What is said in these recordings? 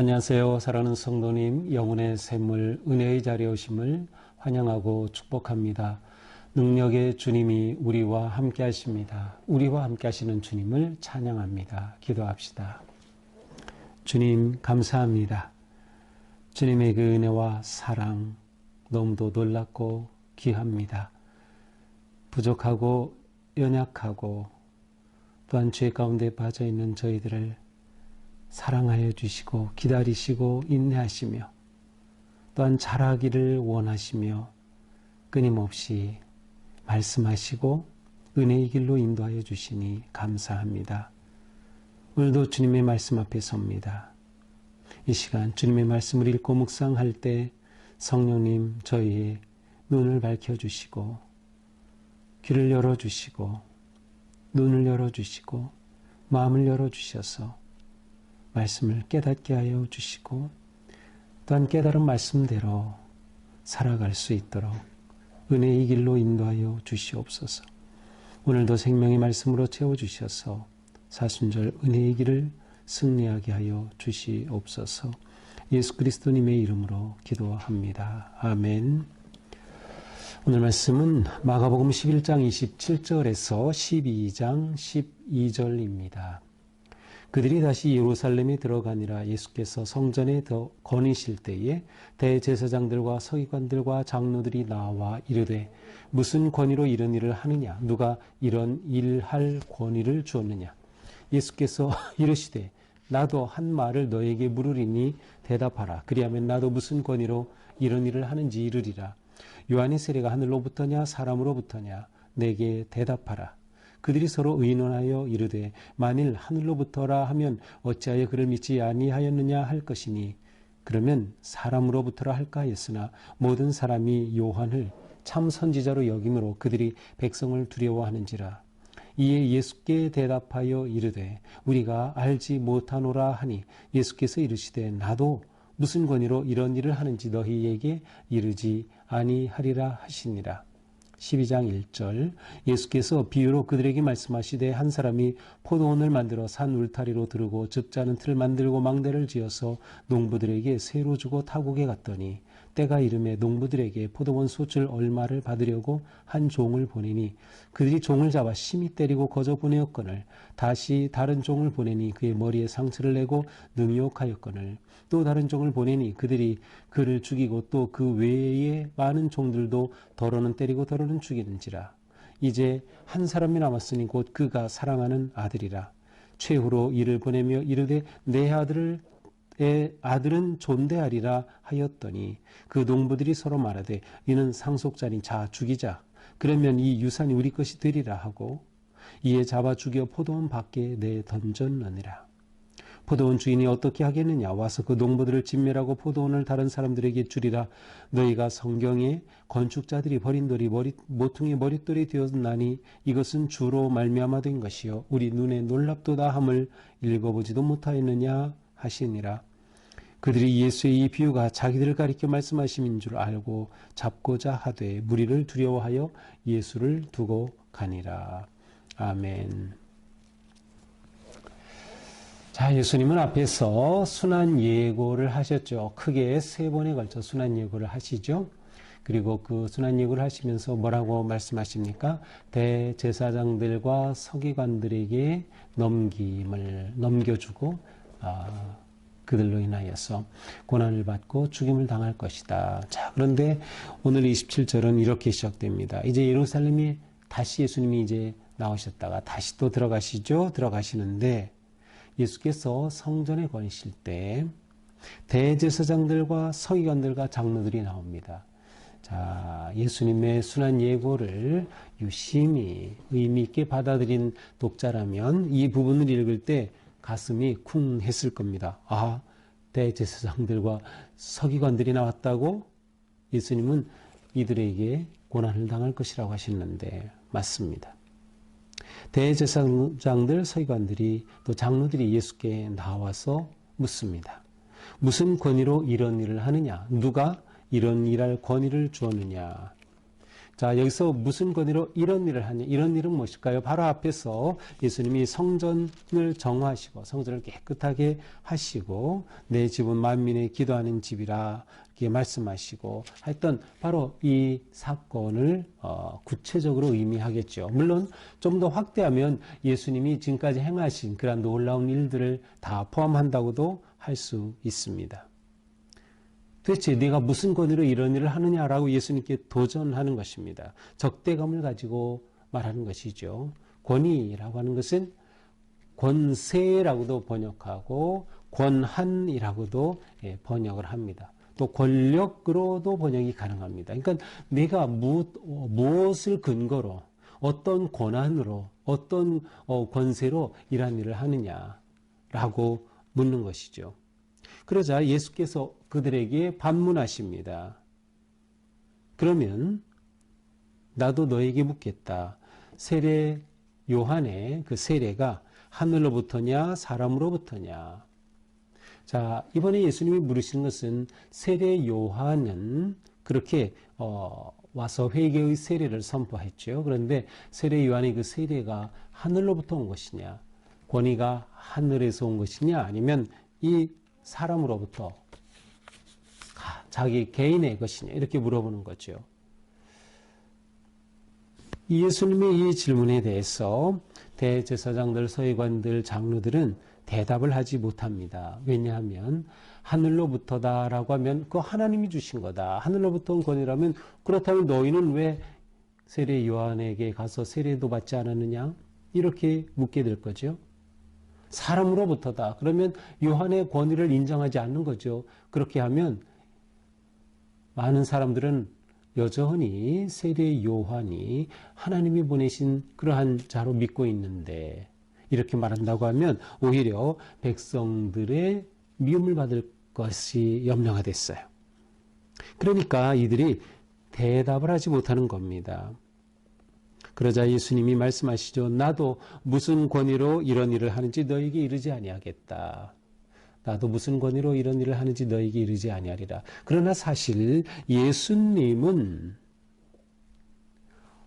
안녕하세요. 사랑하는 성도님, 영혼의 샘물, 은혜의 자리에 오심을 환영하고 축복합니다. 능력의 주님이 우리와 함께 하십니다. 우리와 함께 하시는 주님을 찬양합니다. 기도합시다. 주님, 감사합니다. 주님의 그 은혜와 사랑, 너무도 놀랍고 귀합니다. 부족하고 연약하고 또한 죄 가운데 빠져있는 저희들을 사랑하여 주시고 기다리시고 인내하시며 또한 자라기를 원하시며 끊임없이 말씀하시고 은혜의 길로 인도하여 주시니 감사합니다. 오늘도 주님의 말씀 앞에 섭니다. 이 시간 주님의 말씀을 읽고 묵상할 때 성령님 저희의 눈을 밝혀주시고 귀를 열어주시고 눈을 열어주시고 마음을 열어주셔서 말씀을 깨닫게 하여 주시고 또한 깨달은 말씀대로 살아갈 수 있도록 은혜의 길로 인도하여 주시옵소서. 오늘도 생명의 말씀으로 채워주셔서 사순절 은혜의 길을 승리하게 하여 주시옵소서. 예수 그리스도님의 이름으로 기도합니다. 아멘. 오늘 말씀은 마가복음 11장 27절에서 12장 12절입니다. 그들이 다시 예루살렘에 들어가니라. 예수께서 성전에 더 거니실 때에 대제사장들과 서기관들과 장로들이 나와 이르되 무슨 권위로 이런 일을 하느냐? 누가 이런 일할 권위를 주었느냐? 예수께서 이르시되 나도 한 말을 너에게 물으리니 대답하라. 그리하면 나도 무슨 권위로 이런 일을 하는지 이르리라. 요한의 세례가 하늘로부터냐 사람으로부터냐? 내게 대답하라. 그들이 서로 의논하여 이르되 만일 하늘로부터라 하면 어찌하여 그를 믿지 아니하였느냐 할 것이니 그러면 사람으로부터라 할까 했으나 모든 사람이 요한을 참 선지자로 여김으로 그들이 백성을 두려워하는지라. 이에 예수께 대답하여 이르되 우리가 알지 못하노라 하니 예수께서 이르시되 나도 무슨 권위로 이런 일을 하는지 너희에게 이르지 아니하리라 하시니라. 12장 1절 예수께서 비유로 그들에게 말씀하시되 한 사람이 포도원을 만들어 산 울타리로 두르고 적자는 틀을 만들고 망대를 지어서 농부들에게 세로 주고 타국에 갔더니 때가 이름에 농부들에게 포도원 솥을 얼마를 받으려고 한 종을 보내니 그들이 종을 잡아 심히 때리고 거저 보내었거늘 다시 다른 종을 보내니 그의 머리에 상처를 내고 능욕하였거늘 또 다른 종을 보내니 그들이 그를 죽이고 또 그 외에 많은 종들도 더러는 때리고 더러는 죽이는지라. 이제 한 사람이 남았으니 곧 그가 사랑하는 아들이라. 최후로 이를 보내며 이르되 내 아들은 존대하리라 하였더니 그 농부들이 서로 말하되 이는 상속자니 자 죽이자. 그러면 이 유산이 우리 것이 되리라 하고 이에 잡아 죽여 포도원 밖에 내던졌느니라. 포도원 주인이 어떻게 하겠느냐? 와서 그 농부들을 진멸하고 포도원을 다른 사람들에게 주리라. 너희가 성경에 건축자들이 버린 돌이 모퉁이 머릿돌이 되었나니 이것은 주로 말미암아 된 것이요 우리 눈에 놀랍도다 함을 읽어보지도 못하였느냐 하시니라. 그들이 예수의 이 비유가 자기들을 가리켜 말씀하심인 줄 알고 잡고자 하되 무리를 두려워하여 예수를 두고 가니라. 아멘. 자, 예수님은 앞에서 순환 예고를 하셨죠. 크게 3번에 걸쳐 순환 예고를 하시죠. 그리고 그 순환 예고를 하시면서 뭐라고 말씀하십니까? 대제사장들과 서기관들에게 넘겨주고 그들로 인하여서 고난을 받고 죽임을 당할 것이다. 자, 그런데 오늘 27절은 이렇게 시작됩니다. 이제 예루살렘이 다시 예수님이 이제 나오셨다가 다시 또 들어가시는데 예수께서 성전에 거니실 때 대제사장들과 서기관들과 장로들이 나옵니다. 자, 예수님의 순환 예고를 유심히 의미 있게 받아들인 독자라면 이 부분을 읽을 때 가슴이 쿵 했을 겁니다. 아, 대제사장들과 서기관들이 나왔다고? 예수님은 이들에게 고난을 당할 것이라고 하셨는데 맞습니다. 대제사장들, 서기관들이 또 장로들이 예수께 나와서 묻습니다. 무슨 권위로 이런 일을 하느냐? 누가 이런 일할 권위를 주었느냐? 자, 여기서 무슨 권위로 이런 일을 하냐? 이런 일은 무엇일까요? 바로 앞에서 예수님이 성전을 정화하시고 성전을 깨끗하게 하시고 내 집은 만민의 기도하는 집이라 이렇게 말씀하시고 하여튼 바로 이 사건을 구체적으로 의미하겠죠. 물론 좀 더 확대하면 예수님이 지금까지 행하신 그러한 놀라운 일들을 다 포함한다고도 할 수 있습니다. 도대체 네가 무슨 권위로 이런 일을 하느냐라고 예수님께 도전하는 것입니다. 적대감을 가지고 말하는 것이죠. 권위라고 하는 것은 권세라고도 번역하고 권한이라고도 번역을 합니다. 또 권력으로도 번역이 가능합니다. 그러니까 내가 무엇을 근거로 어떤 권한으로 어떤 권세로 이러한 일을 하느냐라고 묻는 것이죠. 그러자 예수께서 그들에게 반문하십니다. 그러면 나도 너에게 묻겠다. 세례 요한의 그 세례가 하늘로부터냐 사람으로부터냐. 자, 이번에 예수님이 물으시는 것은 세례 요한은 그렇게 와서 회개의 세례를 선포했죠. 그런데 세례 요한의 그 세례가 하늘로부터 온 것이냐, 권위가 하늘에서 온 것이냐, 아니면 이 사람으로부터 자기 개인의 것이냐, 이렇게 물어보는 거죠. 예수님의 이 질문에 대해서 대제사장들, 서기관들, 장로들은 대답을 하지 못합니다. 왜냐하면 하늘로부터다라고 하면 그 하나님이 주신 거다. 하늘로부터 온 권위라면 그렇다면 너희는 왜 세례 요한에게 가서 세례도 받지 않았느냐? 이렇게 묻게 될 거죠. 사람으로부터다. 그러면 요한의 권위를 인정하지 않는 거죠. 그렇게 하면 많은 사람들은 여전히 세례 요한이 하나님이 보내신 그러한 자로 믿고 있는데 이렇게 말한다고 하면 오히려 백성들의 미움을 받을 것이 염려가 됐어요. 그러니까 이들이 대답을 하지 못하는 겁니다. 그러자 예수님이 말씀하시죠. 나도 무슨 권위로 이런 일을 하는지 너에게 이르지 아니하겠다. 나도 무슨 권위로 이런 일을 하는지 너에게 이르지 아니하리라. 그러나 사실 예수님은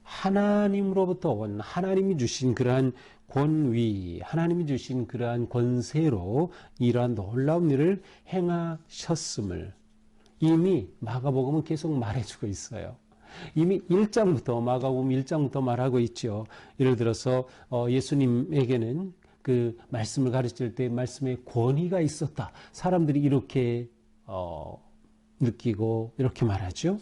하나님으로부터 온 하나님이 주신 그러한 권위, 하나님이 주신 그러한 권세로 이러한 놀라운 일을 행하셨음을 이미 마가복음은 계속 말해주고 있어요. 이미 1장부터 마가복음 1장부터 말하고 있죠. 예를 들어서 예수님에게는 그 말씀을 가르칠 때 말씀에 권위가 있었다. 사람들이 이렇게 느끼고 이렇게 말하죠.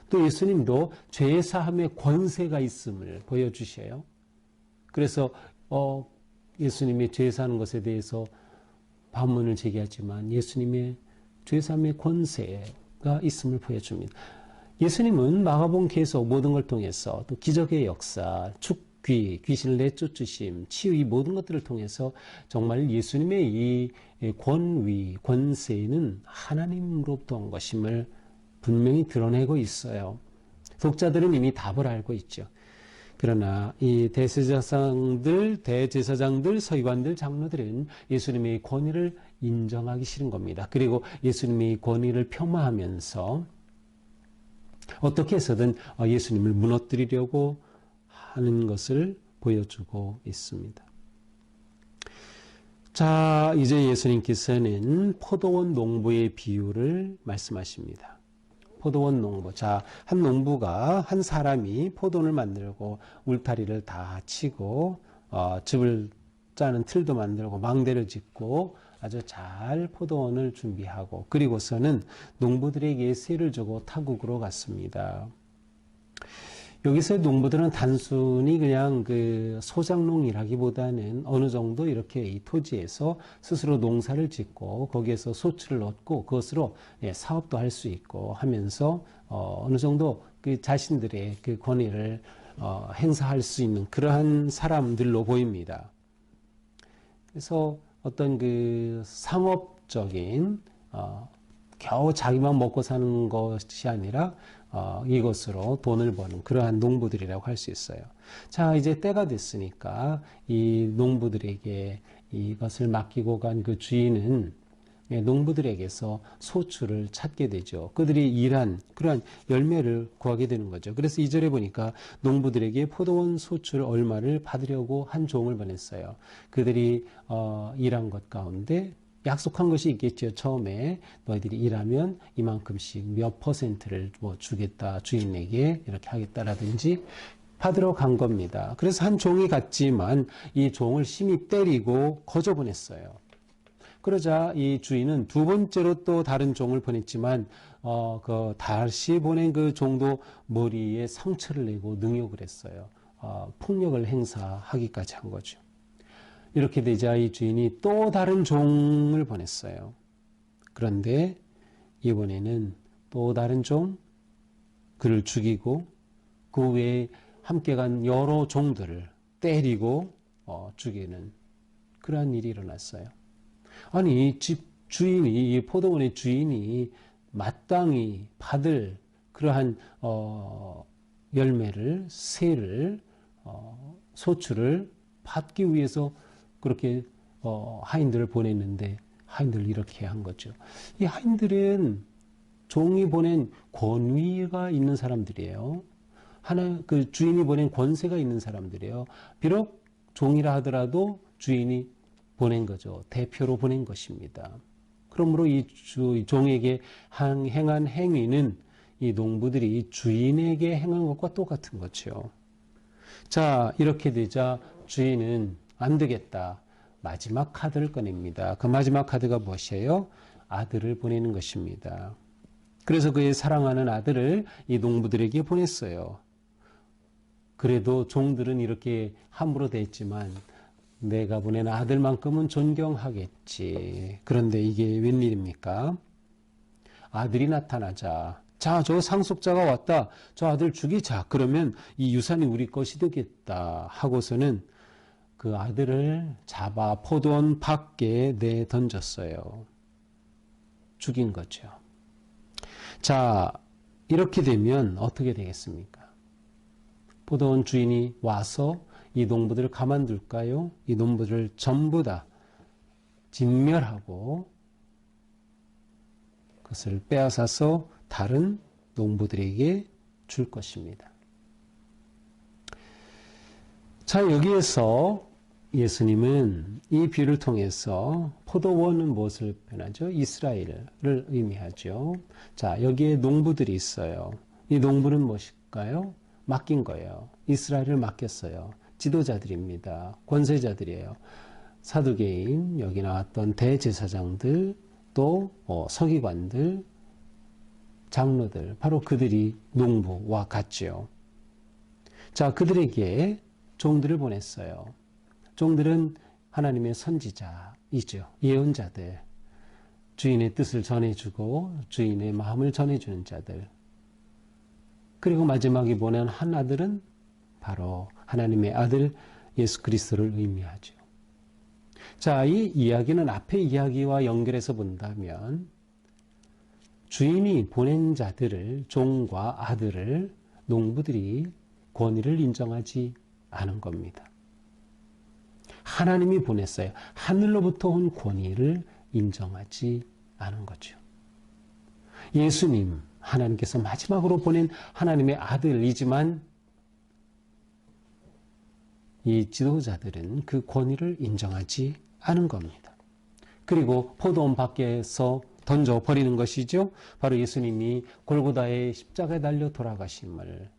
또 예수님도 죄 사함의 권세가 있음을 보여주셔요. 그래서 예수님의 죄 사는 것에 대해서 반문을 제기하지만 예수님의 죄 사함의 권세가 있음을 보여줍니다. 예수님은 마가복음 계속 모든 걸 통해서 또 기적의 역사, 축귀, 귀신을 내쫓으심, 치유 이 모든 것들을 통해서 정말 예수님의 이 권위, 권세는 하나님으로부터 온 것임을 분명히 드러내고 있어요. 독자들은 이미 답을 알고 있죠. 그러나 이 대제사장들, 서기관들, 장로들은 예수님의 권위를 인정하기 싫은 겁니다. 그리고 예수님의 권위를 폄하하면서 어떻게 해서든 예수님을 무너뜨리려고 하는 것을 보여주고 있습니다. 자, 이제 예수님께서는 포도원 농부의 비유를 말씀하십니다. 포도원 농부. 자, 한 농부가, 한 사람이 포도원을 만들고 울타리를 다 치고 즙을 짜는 틀도 만들고 망대를 짓고 아주 잘 포도원을 준비하고 그리고서는 농부들에게 세를 주고 타국으로 갔습니다. 여기서 농부들은 단순히 그냥 그 소작농이라기보다는 어느 정도 이렇게 이 토지에서 스스로 농사를 짓고 거기에서 소출을 얻고 그것으로 사업도 할 수 있고 하면서 어느 정도 그 자신들의 그 권위를 행사할 수 있는 그러한 사람들로 보입니다. 그래서 어떤 그 상업적인 겨우 자기만 먹고 사는 것이 아니라 이것으로 돈을 버는 그러한 농부들이라고 할 수 있어요. 자, 이제 때가 됐으니까 이 농부들에게 이것을 맡기고 간 그 주인은 농부들에게서 소출을 찾게 되죠. 그들이 일한 그러한 열매를 구하게 되는 거죠. 그래서 2절에 보니까 농부들에게 포도원 소출 얼마를 받으려고 한 종을 보냈어요. 그들이 일한 것 가운데 약속한 것이 있겠죠. 처음에 너희들이 일하면 이만큼씩 몇 퍼센트를 뭐 주겠다, 주인에게 이렇게 하겠다라든지 받으러 간 겁니다. 그래서 한 종이 갔지만 이 종을 심히 때리고 거저 보냈어요. 그러자 이 주인은 두 번째로 또 다른 종을 보냈지만 다시 보낸 그 종도 머리에 상처를 내고 능욕을 했어요. 폭력을 행사하기까지 한 거죠. 이렇게 되자 이 주인이 또 다른 종을 보냈어요. 그런데 이번에는 또 다른 종, 그를 죽이고 그 외에 함께 간 여러 종들을 때리고 죽이는 그러한 일이 일어났어요. 아니, 집 주인이, 이 포도원의 주인이 마땅히 받을 그러한 열매를, 세를, 소출을 받기 위해서 그렇게 하인들을 보냈는데 하인들을 이렇게 한 거죠. 이 하인들은 종이 보낸 권위가 있는 사람들이에요. 그 주인이 보낸 권세가 있는 사람들이에요. 비록 종이라 하더라도 주인이 보낸 거죠. 대표로 보낸 것입니다. 그러므로 이 종에게 행한 행위는 이 농부들이 주인에게 행한 것과 똑같은 거죠. 자, 이렇게 되자 주인은 안 되겠다. 마지막 카드를 꺼냅니다. 그 마지막 카드가 무엇이에요? 아들을 보내는 것입니다. 그래서 그의 사랑하는 아들을 이 농부들에게 보냈어요. 그래도 종들은 이렇게 함부로 대했지만 내가 보낸 아들만큼은 존경하겠지. 그런데 이게 웬일입니까? 아들이 나타나자, 자, 저 상속자가 왔다. 저 아들 죽이자. 그러면 이 유산이 우리 것이 되겠다 하고서는 그 아들을 잡아 포도원 밖에 내던졌어요. 죽인 거죠. 자, 이렇게 되면 어떻게 되겠습니까? 포도원 주인이 와서 이 농부들을 가만둘까요? 이 농부들을 전부 다 진멸하고 그것을 빼앗아서 다른 농부들에게 줄 것입니다. 자, 여기에서 예수님은 이 비유를 통해서 포도원은 무엇을 표현하죠? 이스라엘을 의미하죠. 자, 여기에 농부들이 있어요. 이 농부는 무엇일까요? 맡긴 거예요. 이스라엘을 맡겼어요. 지도자들입니다. 권세자들이에요. 사두개인, 여기 나왔던 대제사장들, 또 서기관들, 장로들, 바로 그들이 농부와 같죠. 자, 그들에게 종들을 보냈어요. 종들은 하나님의 선지자이죠. 예언자들, 주인의 뜻을 전해주고 주인의 마음을 전해주는 자들. 그리고 마지막에 보낸 한 아들은 바로 하나님의 아들 예수 그리스도를 의미하죠. 자, 이 이야기는 앞의 이야기와 연결해서 본다면 주인이 보낸 자들을, 종과 아들을 농부들이 권위를 인정하지 않은 겁니다. 하나님이 보냈어요. 하늘로부터 온 권위를 인정하지 않은 거죠. 예수님, 하나님께서 마지막으로 보낸 하나님의 아들이지만 이 지도자들은 그 권위를 인정하지 않은 겁니다. 그리고 포도원 밖에서 던져버리는 것이죠. 바로 예수님이 골고다의 십자가에 달려 돌아가심을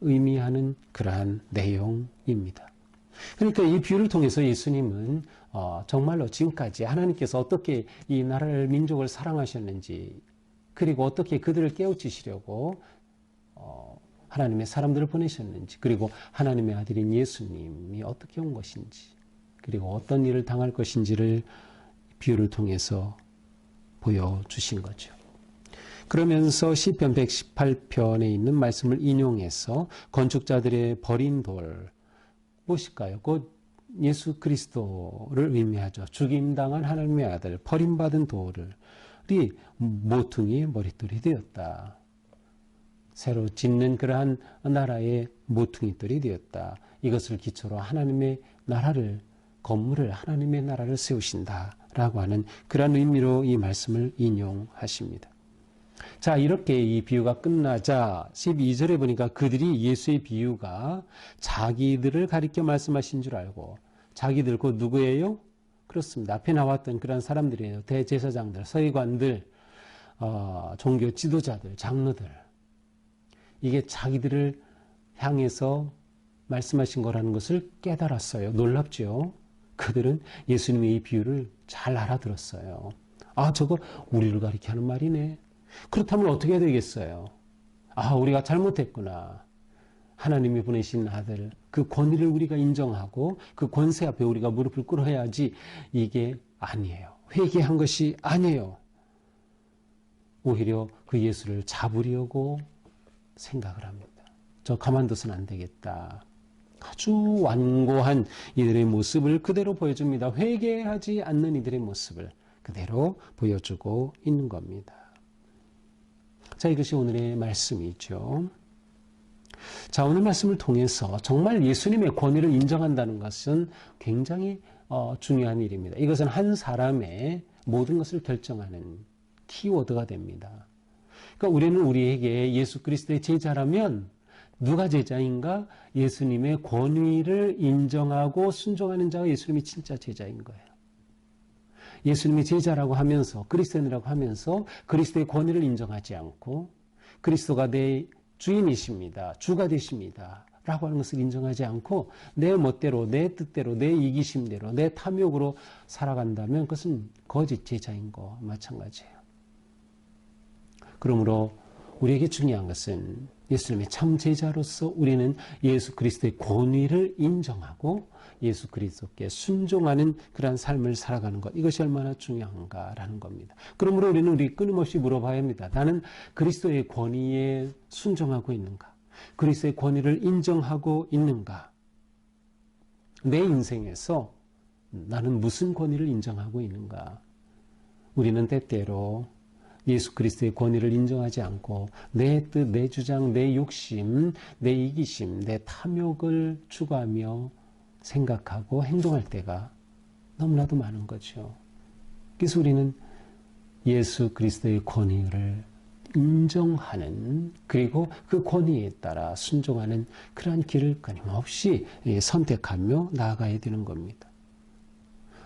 의미하는 그러한 내용입니다. 그러니까 이 비유를 통해서 예수님은 정말로 지금까지 하나님께서 어떻게 이 나라를, 민족을 사랑하셨는지, 그리고 어떻게 그들을 깨우치시려고 하나님의 사람들을 보내셨는지, 그리고 하나님의 아들인 예수님이 어떻게 온 것인지, 그리고 어떤 일을 당할 것인지를 비유를 통해서 보여주신 거죠. 그러면서 시편 118편에 있는 말씀을 인용해서 건축자들의 버린 돌, 무엇일까요? 곧 예수 그리스도를 의미하죠. 죽임당한 하나님의 아들, 버림받은 돌이 모퉁이의 머릿돌이 되었다. 새로 짓는 그러한 나라의 모퉁이돌이 되었다. 이것을 기초로 하나님의 나라를, 건물을, 하나님의 나라를 세우신다 라고 하는 그런 의미로 이 말씀을 인용하십니다. 자, 이렇게 이 비유가 끝나자 12절에 보니까 그들이 예수의 비유가 자기들을 가리켜 말씀하신 줄 알고, 자기들 곧 누구예요? 그렇습니다. 앞에 나왔던 그런 사람들이에요. 대제사장들, 서기관들, 종교 지도자들, 장로들. 이게 자기들을 향해서 말씀하신 거라는 것을 깨달았어요. 놀랍죠? 그들은 예수님의 이 비유를 잘 알아들었어요. 아, 저거 우리를 가리키는 말이네. 그렇다면 어떻게 해야 되겠어요? 아, 우리가 잘못했구나. 하나님이 보내신 아들, 그 권위를 우리가 인정하고 그 권세 앞에 우리가 무릎을 꿇어야지. 이게 아니에요. 회개한 것이 아니에요. 오히려 그 예수를 잡으려고 생각을 합니다. 저 가만둬서는 안 되겠다. 아주 완고한 이들의 모습을 그대로 보여줍니다. 회개하지 않는 이들의 모습을 그대로 보여주고 있는 겁니다. 자, 이것이 오늘의 말씀이죠. 자, 오늘 말씀을 통해서 정말 예수님의 권위를 인정한다는 것은 굉장히 중요한 일입니다. 이것은 한 사람의 모든 것을 결정하는 키워드가 됩니다. 그러니까 우리는 우리에게 예수 그리스도의 제자라면 누가 제자인가? 예수님의 권위를 인정하고 순종하는 자가 예수님이 진짜 제자인 거예요. 예수님이 제자라고 하면서, 그리스도인이라고 하면서 그리스도의 권위를 인정하지 않고 그리스도가 내 주인이십니다. 주가 되십니다. 라고 하는 것을 인정하지 않고 내 멋대로, 내 뜻대로, 내 이기심대로, 내 탐욕으로 살아간다면 그것은 거짓 제자인 거와 마찬가지예요. 그러므로 우리에게 중요한 것은 예수님의 참 제자로서 우리는 예수 그리스도의 권위를 인정하고 예수 그리스도께 순종하는 그러한 삶을 살아가는 것, 이것이 얼마나 중요한가라는 겁니다. 그러므로 우리 끊임없이 물어봐야 합니다. 나는 그리스도의 권위에 순종하고 있는가? 그리스도의 권위를 인정하고 있는가? 내 인생에서 나는 무슨 권위를 인정하고 있는가? 우리는 때때로 예수 그리스도의 권위를 인정하지 않고 내 뜻, 내 주장, 내 욕심, 내 이기심, 내 탐욕을 추구하며 생각하고 행동할 때가 너무나도 많은 거죠. 그래서 우리는 예수 그리스도의 권위를 인정하는, 그리고 그 권위에 따라 순종하는 그러한 길을 끊임없이 선택하며 나아가야 되는 겁니다.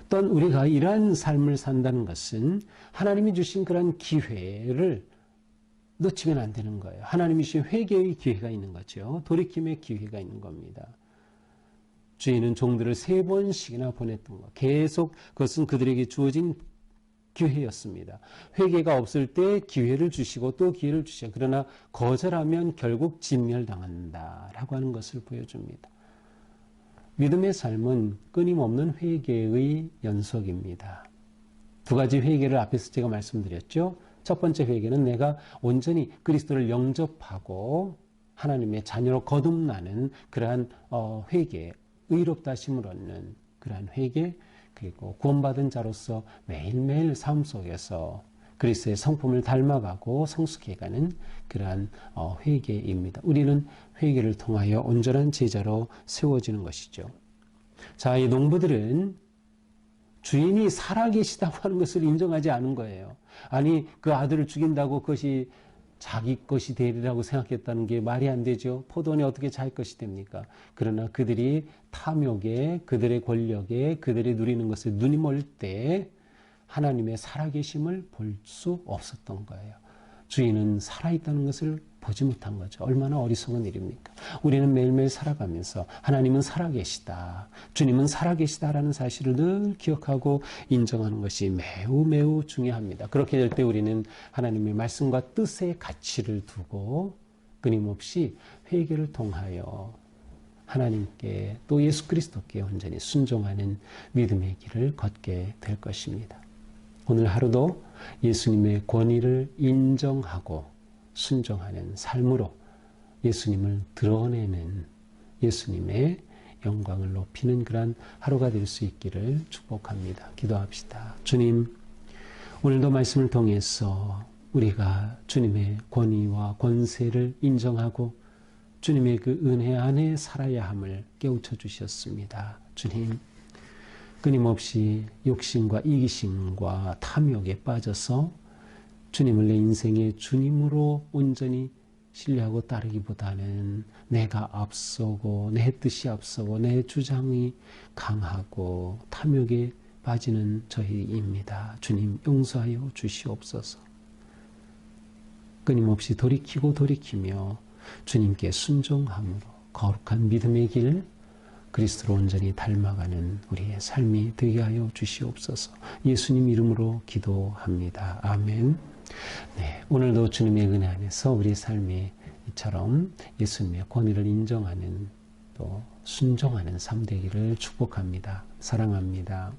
또한 우리가 이러한 삶을 산다는 것은 하나님이 주신 그런 기회를 놓치면 안 되는 거예요. 하나님이 주신 회개의 기회가 있는 거죠. 돌이킴의 기회가 있는 겁니다. 주인은 종들을 3번씩이나 보냈던 것. 계속 그것은 그들에게 주어진 기회였습니다. 회개가 없을 때 기회를 주시고 또 기회를 주시고, 그러나 거절하면 결국 진멸당한다라고 하는 것을 보여줍니다. 믿음의 삶은 끊임없는 회개의 연속입니다. 2가지 회개를 앞에서 제가 말씀드렸죠. 첫 번째 회개는 내가 온전히 그리스도를 영접하고 하나님의 자녀로 거듭나는 그러한 회개, 의롭다 하심을 얻는 그러한 회개, 그리고 구원받은 자로서 매일매일 삶 속에서 그리스도의 성품을 닮아가고 성숙해가는 그러한 회개입니다. 우리는 회개를 통하여 온전한 제자로 세워지는 것이죠. 자, 이 농부들은 주인이 살아계시다고 하는 것을 인정하지 않은 거예요. 아니, 그 아들을 죽인다고 그것이 자기 것이 되리라고 생각했다는 게 말이 안 되죠. 포도원이 어떻게 자기 것이 됩니까? 그러나 그들이 탐욕에, 그들의 권력에, 그들이 누리는 것에 눈이 멀 때 하나님의 살아계심을 볼 수 없었던 거예요. 주인은 살아있다는 것을 보지 못한 거죠. 얼마나 어리석은 일입니까? 우리는 매일매일 살아가면서 하나님은 살아계시다, 주님은 살아계시다라는 사실을 늘 기억하고 인정하는 것이 매우 매우 중요합니다. 그렇게 될 때 우리는 하나님의 말씀과 뜻의 가치를 두고 끊임없이 회개를 통하여 하나님께 또 예수 그리스도께 온전히 순종하는 믿음의 길을 걷게 될 것입니다. 오늘 하루도 예수님의 권위를 인정하고 순종하는 삶으로 예수님을 드러내는, 예수님의 영광을 높이는 그런 하루가 될 수 있기를 축복합니다. 기도합시다. 주님, 오늘도 말씀을 통해서 우리가 주님의 권위와 권세를 인정하고 주님의 그 은혜 안에 살아야 함을 깨우쳐 주셨습니다. 주님, 끊임없이 욕심과 이기심과 탐욕에 빠져서 주님을 내 인생의 주님으로 온전히 신뢰하고 따르기보다는 내가 앞서고 내 뜻이 앞서고 내 주장이 강하고 탐욕에 빠지는 저희입니다. 주님 용서하여 주시옵소서. 끊임없이 돌이키며 주님께 순종함으로 거룩한 믿음의 길 그리스도로 온전히 닮아가는 우리의 삶이 되게 하여 주시옵소서. 예수님 이름으로 기도합니다. 아멘. 네, 오늘도 주님의 은혜 안에서 우리 삶이 이처럼 예수님의 권위를 인정하는 또 순종하는 삶 되기를 축복합니다. 사랑합니다.